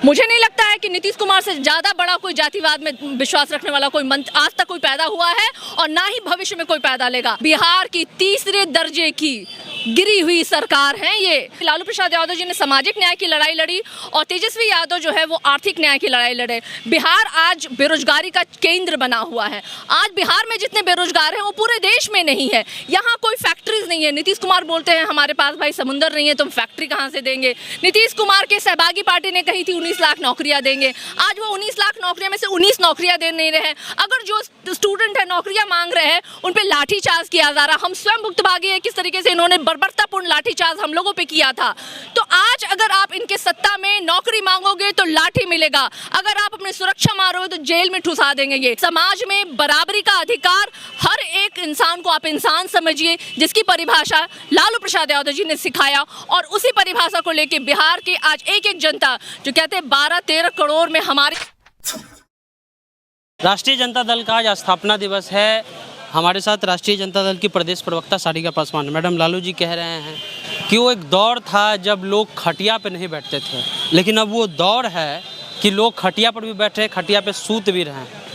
मुझे नहीं लगता है कि नीतीश कुमार से ज़्यादा बड़ा कोई जातिवाद में विश्वास रखने वाला कोई मंत्री आज तक कोई पैदा हुआ है और ना ही भविष्य में कोई पैदा लेगा। बिहार की तीसरे दर्जे की गिरी हुई सरकार है ये। लालू प्रसाद यादव जी ने सामाजिक न्याय की लड़ाई लड़ी और तेजस्वी यादव जो है वो आर्थिक न्याय की लड़ाई लड़े। बिहार आज बेरोजगारी का केंद्र बना हुआ है। आज बिहार में जितने बेरोजगार हैं वो पूरे देश में नहीं है। यहाँ कोई फैक्ट्रीज नहीं है। नीतीश कुमार बोलते हैं हमारे पास भाई समुंदर नहीं है तो हम फैक्ट्री कहाँ से देंगे। नीतीश कुमार के सहभागी पार्टी ने कही थी 19 लाख नौकरियां देंगे। आज वो 19 लाख नौकरियां में से 19 नौकरियां दे नहीं रहे। अगर जो स्टूडेंट है नौकरियां मांग रहे हैं उन पे लाठीचार्ज किया जा रहा। हम स्वयं भुक्तभागी है किस तरीके से इन्होंने बर्बरतापूर्ण लाठीचार्ज हम लोगों पे किया था। तो आज अगर आप इनके सत्ता में नौकरी मांगोगे तो लाठी मिलेगा, अगर आप अपनी सुरक्षा मारोगे तो जेल में ठुसा देंगे। ये समाज में बराबरी का अधिकार, हर एक इंसान को आप इंसान समझिए, जिसकी परिभाषा लालू प्रसाद यादव जी ने सिखाया और उसी परिभाषा को लेके बिहार की आज एक एक जनता जो कहते हैं 12-13 करोड़ में हमारी। राष्ट्रीय जनता दल का आज स्थापना दिवस है। हमारे साथ राष्ट्रीय जनता दल की प्रदेश प्रवक्ता सारिका पासवान। मैडम, लालू जी कह रहे हैं कि वो एक दौर था जब लोग खटिया पे नहीं बैठते थे, लेकिन अब वो दौर है कि लोग खटिया पर भी बैठ रहे, खटिया पे सूत भी रहे हैं।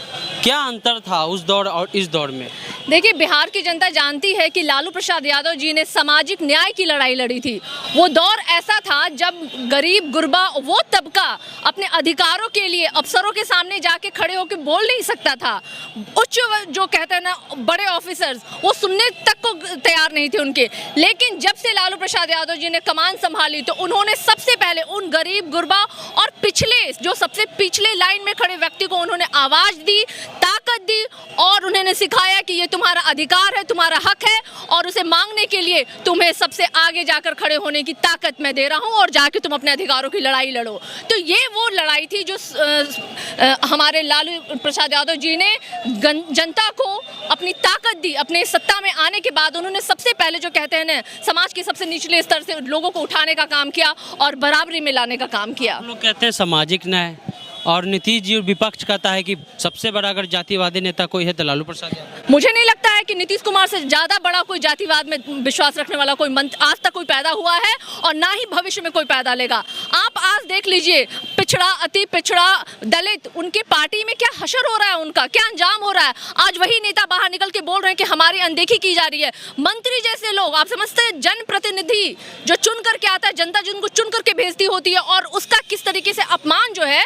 क्या अंतर था उस दौर और इस दौर में? देखिए, बिहार की जनता जानती है कि लालू प्रसाद यादव जी ने सामाजिक न्याय की लड़ाई लड़ी थी। वो दौर ऐसा था जब गरीब गुरबा वो तबका अपने अधिकारों के लिए अफसरों के सामने जाके खड़े होकर बोल नहीं सकता था। उच्च जो कहते हैं ना बड़े ऑफिसर्स, वो सुनने तक को तैयार नहीं थे उनके। लेकिन जब से लालू प्रसाद यादव जी ने कमान संभाली तो उन्होंने सबसे पहले उन गरीब गुरबा और पिछले जो सबसे पिछले लाइन में खड़े व्यक्ति को उन्होंने आवाज़ दी, ताकत दी और उन्होंने सिखाया कि ये तुम्हारा अधिकार है, तुम्हारा हक है और उसे मांगने के लिए तुम्हें सबसे आगे जाकर खड़े होने की ताकत मैं दे रहा हूं और जाके तुम अपने अधिकारों की लड़ाई लड़ो। तो ये वो लड़ाई थी जो हमारे लालू प्रसाद यादव जी ने जनता को अपनी ताकत दी। अपने सत्ता में आने के बाद उन्होंने सबसे पहले जो कहते हैं ना समाज के सबसे निचले स्तर से लोगों को उठाने का काम किया और बराबरी में लाने का काम किया। लोग कहते हैं सामाजिक न्याय, और नीतीश जी विपक्ष कहता है कि सबसे बड़ा अगर जातिवादी नेता कोई है तो लालू प्रसाद यादव। मुझे नहीं लगता है कि नीतीश कुमार से ज़्यादा बड़ा कोई जातिवाद में विश्वास रखने वाला कोई मंत्री आज तक कोई पैदा हुआ है और ना ही भविष्य में कोई पैदा लेगा। आप आज देख लीजिए, पिछड़ा, अति पिछड़ा, दलित, उनके पार्टी में क्या हशर हो रहा है, उनका क्या अंजाम हो रहा है। आज वही नेता बाहर निकल के बोल रहे हैं कि हमारी अनदेखी की जा रही है। मंत्री जैसे लोग, आप समझते हैं जनप्रतिनिधि जो चुन करके आता है, जनता जिनको चुन करके भेजती होती है और उसका किस तरीके से अपमान जो है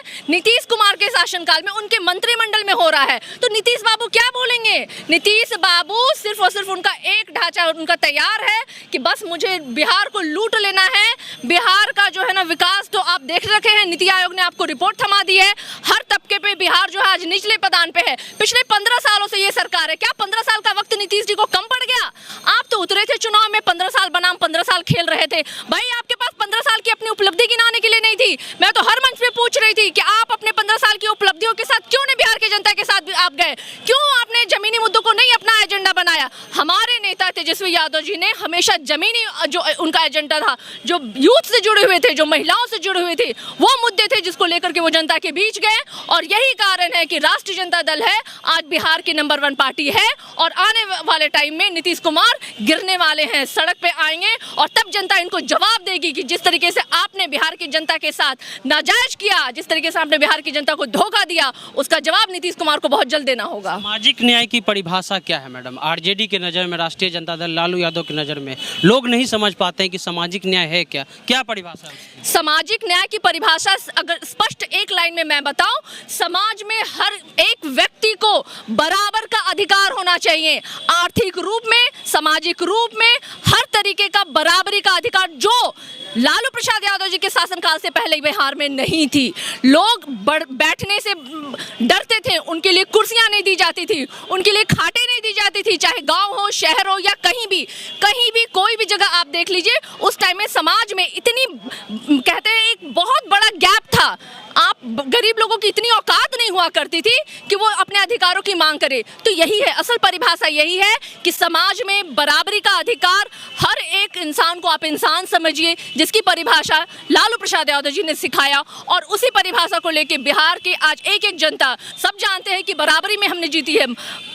नीतीश कुमार के शासनकाल में उनके मंत्रिमंडल में हो रहा है। तो नीतीश बाबू क्या बोलेंगे? नीतीश बाबू सिर्फ और सिर्फ उनका एक ढांचा उनका तैयार है कि बस मुझे बिहार को लूट लेना है। बिहार का जो है ना विकास तो आप देख रखे हैं, नीति आयोग ने आपको रिपोर्ट थमा दी है। हर तबके पे बिहार जो है आज निचले पदान पे है। पिछले 15 सालों से ये सरकार है। क्या 15 साल का वक्त नीतीश जी को कम पड़ गया? आप तो उतरे थे चुनाव में 15 साल बनाम 15 साल खेल रहे थे। भाई आपके पास 15 साल की अपनी उपलब्धि गिनाने के लिए नहीं थी। मैं तो हर मंच पे पूछ रही थी कि आप अपने 15 साल की उपलब्धियों के साथ क्यों नहीं बिहार की जनता के साथ आप गए? क्यों आपने जमीनी मुद्दों को नहीं अपना एजेंडा बनाया? हमारे नेता तेजस्वी यादव जी ने हमेशा जमीनी जो उनका एजेंडा था, जो यूथ से जुड़े हुए थे, जो महिलाओं से जुड़े हुए थे, वो मुद्दे थे जिसको लेकर के वो जनता के बीच गए। और यही कारण है कि राष्ट्रीय जनता दल है आज बिहार की नंबर 1 पार्टी है और आने वाले टाइम में नीतीश कुमार गिरने वाले हैं, सड़क पे आएंगे और तब जनता इनको जवाब देगी कि जिस तरीके से आपने बिहार की जनता के साथ नाजायज किया, जिस तरीके से आपने बिहार की जनता को धोखा दिया, उसका जवाब नीतीश कुमार को बहुत जल्द देना होगा। सामाजिक न्याय की परिभाषा क्या है मैडम? आरजेडी के नज़र में, राष्ट्रीय जनता दल लालू यादव की नज़र में लोग नहीं समझ पाते हैं कि सामाजिक न्याय है क्या? क्या परिभाषा है? सामाजिक न्याय की परिभाषा अगर स्पष्ट एक लाइन में मैं बताऊं, समाज में हर एक व्यक्ति को बराबर का अधिकार होना चाहिए। आर्थिक रूप में, सामाजिक रूप में, हर तरीके का बराबरी का अधिकार जो लालू प्रसाद यादव जी के शासनकाल से पहले बिहार में नहीं थी। लोग बैठने से डरते थे, उनके लिए कुर्सियां नहीं दी जाती थी, उनके लिए खाटें नहीं दी जाती थी, चाहे गांव हो, शहर हो या कहीं भी कोई भी जगह आप देख लीजिए। उस टाइम में समाज में इतनी कहते हैं एक बहुत बड़ा गैप था। आप गरीब लोगों की इतनी औकात नहीं हुआ करती थी कि वो अपने अधिकारों की मांग करे। तो यही है असल परिभाषा, यही है कि समाज में बराबरी का अधिकार, हर एक इंसान को आप इंसान समझिए, जिसकी परिभाषा लालू प्रसाद यादव जी ने सिखाया। और उसी परिभाषा को लेके बिहार की आज एक एक जनता सब जानते हैं कि बराबरी में हमने जीती है।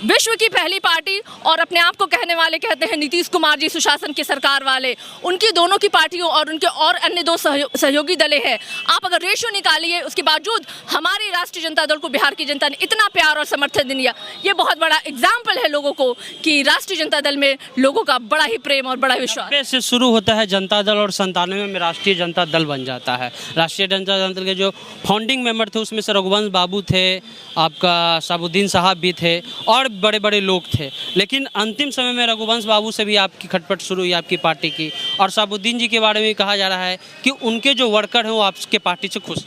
विश्व की पहली पार्टी और अपने आप को कहने वाले कहते हैं नीतीश कुमार जी सुशासन की सरकार वाले, उनकी दोनों की पार्टियों और उनके और अन्य दो सहयोगी दलें हैं। आप अगर रेशियो निकालिए, उसके बावजूद हमारी राष्ट्रीय जनता दल को बिहार की जनता ने इतना प्यार और समर्थन दिया। ये बहुत बड़ा एग्जाम्पल है लोगों को कि राष्ट्रीय जनता दल में लोगों का बड़ा ही प्रेम और बड़ा विश्वास से शुरू होता है जनता दल और 97 में राष्ट्रीय जनता दल बन जाता है। राष्ट्रीय जनता दल के जो फाउंडिंग मेंबर थे उसमें से रघुवंश बाबू थे, आपका शहाबुद्दीन साहब भी थे और बड़े बड़े लोग थे। लेकिन अंतिम समय में रघुवंश बाबू से भी आपकी खटपट शुरू हुई आपकी पार्टी की, और शहाबुद्दीन जी के बारे में कहा जा रहा है कि उनके जो वर्कर हैं वो आपके पार्टी से खुश।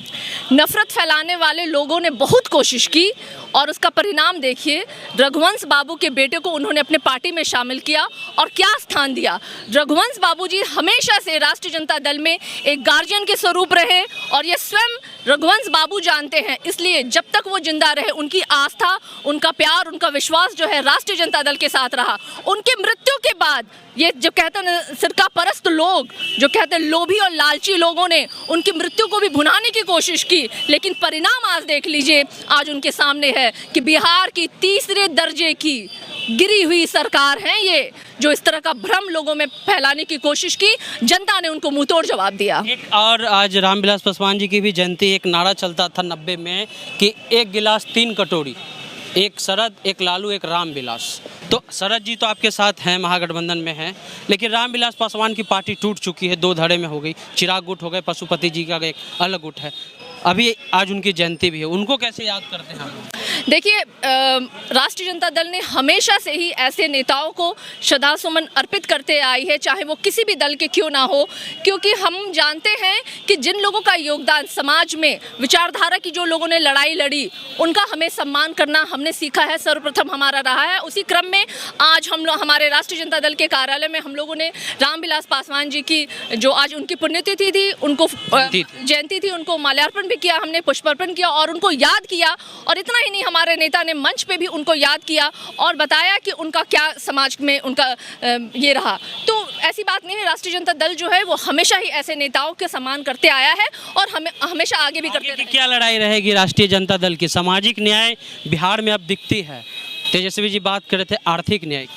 नफरत फैलाने वाले लोगों ने बहुत कोशिश की और उसका परिणाम देखिए। रघुवंश बाबू के बेटे को उन्होंने अपने पार्टी में शामिल किया और क्या स्थान दिया। रघुवंश बाबू जी हमेशा से राष्ट्रीय जनता दल में एक गार्जियन के स्वरूप रहे और ये स्वयं रघुवंश बाबू जानते हैं। इसलिए जब तक वो जिंदा रहे उनकी आस्था, उनका प्यार, उनका विश्वास जो है राष्ट्रीय जनता दल के साथ रहा। उनके मृत्यु के बाद ये जो कहते हैं सिरका परस्त लोग, जो कहते हैं लोभी और लालची लोगों ने उनकी मृत्यु को भी भुनाने की कोशिश की, लेकिन परिणाम आज देख लीजिए, आज उनके सामने है कि बिहार की तीसरे दर्जे की गिरी हुई सरकार है ये, जो इस तरह का भ्रम लोगों में फैलाने की कोशिश की। जनता ने उनको मुंहतोड़ जवाब दिया। एक और आज रामविलास पासवान जी की भी जयंती, एक नारा चलता था 90 में कि एक गिलास 3 कटोरी, एक शरद, एक लालू, एक रामविलास। तो शरद जी तो आपके साथ हैं, महागठबंधन में हैं, लेकिन रामविलास पासवान की पार्टी टूट चुकी है, 2 धड़े में हो गई। चिराग गुट हो गए, पशुपति जी का एक अलग गुट है। अभी आज उनकी जयंती भी है, उनको कैसे याद करते हैं हम? देखिए, राष्ट्रीय जनता दल ने हमेशा से ही ऐसे नेताओं को श्रद्धासुमन अर्पित करते आई है, चाहे वो किसी भी दल के क्यों ना हो, क्योंकि हम जानते हैं कि जिन लोगों का योगदान समाज में, विचारधारा की जो लोगों ने लड़ाई लड़ी, उनका हमें सम्मान करना हमने सीखा है, सर्वप्रथम हमारा रहा है। उसी क्रम में आज हम लोग हमारे राष्ट्रीय जनता दल के कार्यालय में हम लोगों ने रामविलास पासवान जी की जो आज उनकी पुण्यतिथि थी, उनको जयंती थी, उनको माल्यार्पण भी किया, हमने पुष्पार्पण किया और उनको याद किया। और इतना ही नहीं, हमारे नेता ने मंच पे भी उनको याद किया और बताया कि उनका क्या समाज में उनका ये रहा। तो ऐसी बात नहीं है, राष्ट्रीय जनता दल जो है वो हमेशा ही ऐसे नेताओं के सम्मान करते आया है और हमें हमेशा आगे भी करते रहेंगे। क्या लड़ाई रहेगी राष्ट्रीय जनता दल की? सामाजिक न्याय बिहार में अब दिखती है। तेजस्वी जी बात कर रहे थे आर्थिक न्याय।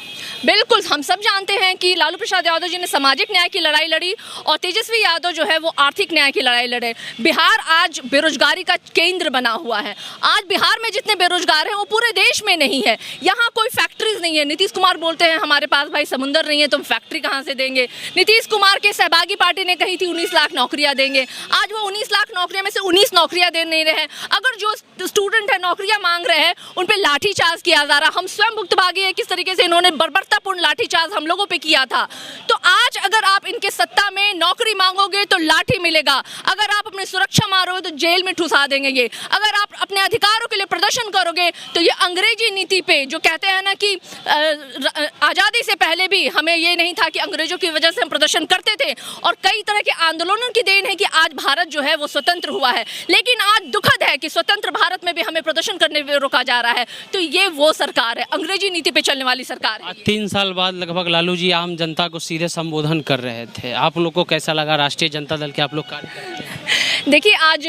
बिल्कुल, हम सब जानते हैं कि लालू प्रसाद यादव जी ने सामाजिक न्याय की लड़ाई लड़ी और तेजस्वी यादव जो है वो आर्थिक न्याय की लड़ाई लड़े। बिहार आज बेरोजगारी का केंद्र बना हुआ है। आज बिहार में जितने बेरोजगार हैं वो पूरे देश में नहीं है। यहाँ कोई फैक्ट्रीज नहीं है। नीतीश कुमार बोलते हैं हमारे पास भाई समुंदर नहीं है, तुम फैक्ट्री कहाँ से देंगे। नीतीश कुमार के सहभागी पार्टी ने कही थी 19 लाख नौकरियाँ देंगे। आज वो 19 लाख नौकरियों में से 19 नौकरियाँ दे नहीं रहे हैं। अगर जो स्टूडेंट है नौकरियाँ मांग रहे हैं उन पर लाठीचार्ज किया जा रहा। हम स्वयं भुक्तभागी है किस तरीके से इन्होंने बर्बरतापूर्ण लाठीचार्ज हम लोगों पे किया था। तो आज अगर आप इनके सत्ता में नौकरी मांगोगे तो लाठी मिलेगा, अगर आप अपनी सुरक्षा मारोगे तो जेल में ठुसा देंगे ये, अगर आप अपने अधिकारों के लिए प्रदर्शन करोगे तो ये अंग्रेजी नीति पे जो कहते हैं ना कि आज़ादी से पहले भी हमें ये नहीं था कि अंग्रेजों की वजह से हम प्रदर्शन करते थे और कई तरह के आंदोलनों की देन है कि आज भारत जो है वो स्वतंत्र हुआ है। लेकिन आज दुखद है कि स्वतंत्र भारत में भी हमें प्रदर्शन करने में रोका जा रहा है। तो ये वो सरकार है, अंग्रेजी नीति पे चलने वाली सरकार है। 3 साल बाद लगभग लालू जी आम जनता को सीधे संबोधन कर रहे थे। आप लोग को कैसा लगा? राष्ट्रीय जनता दल के आप लोग कार्य करते हैं। देखिए, आज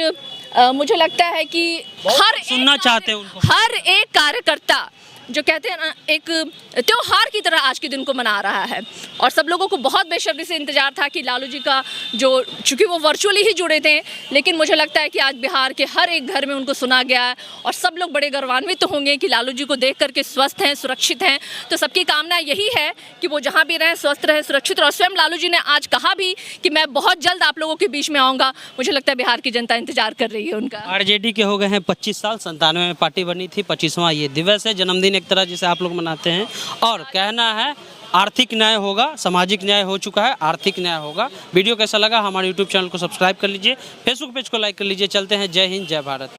मुझे लगता है कि सुनना चाहते हैं उनको। हर एक कार्यकर्ता जो कहते हैं ना एक त्योहार की तरह आज के दिन को मना रहा है और सब लोगों को बहुत बेसब्री से इंतजार था कि लालू जी का जो, चूँकि वो वर्चुअली ही जुड़े थे, लेकिन मुझे लगता है कि आज बिहार के हर एक घर में उनको सुना गया है और सब लोग बड़े गौरवान्वित होंगे कि लालू जी को देख करके स्वस्थ हैं, सुरक्षित हैं। तो सबकी कामना यही है कि वो जहाँ भी रहें स्वस्थ रहें, सुरक्षित। और स्वयं लालू जी ने आज कहा भी कि मैं बहुत जल्द आप लोगों के बीच में आऊँगा। मुझे लगता है बिहार की जनता इंतजार कर रही है उनका। आरजेडी के हो गए हैं 25 साल, 97 में पार्टी बनी थी, 25वां ये दिवस है, जन्मदिन एक तरह जिसे आप लोग मनाते हैं। और कहना है आर्थिक न्याय होगा, सामाजिक न्याय हो चुका है, आर्थिक न्याय होगा। वीडियो कैसा लगा? हमारे यूट्यूब चैनल को सब्सक्राइब कर लीजिए, फेसबुक पेज को लाइक कर लीजिए। चलते हैं। जय हिंद, जय भारत।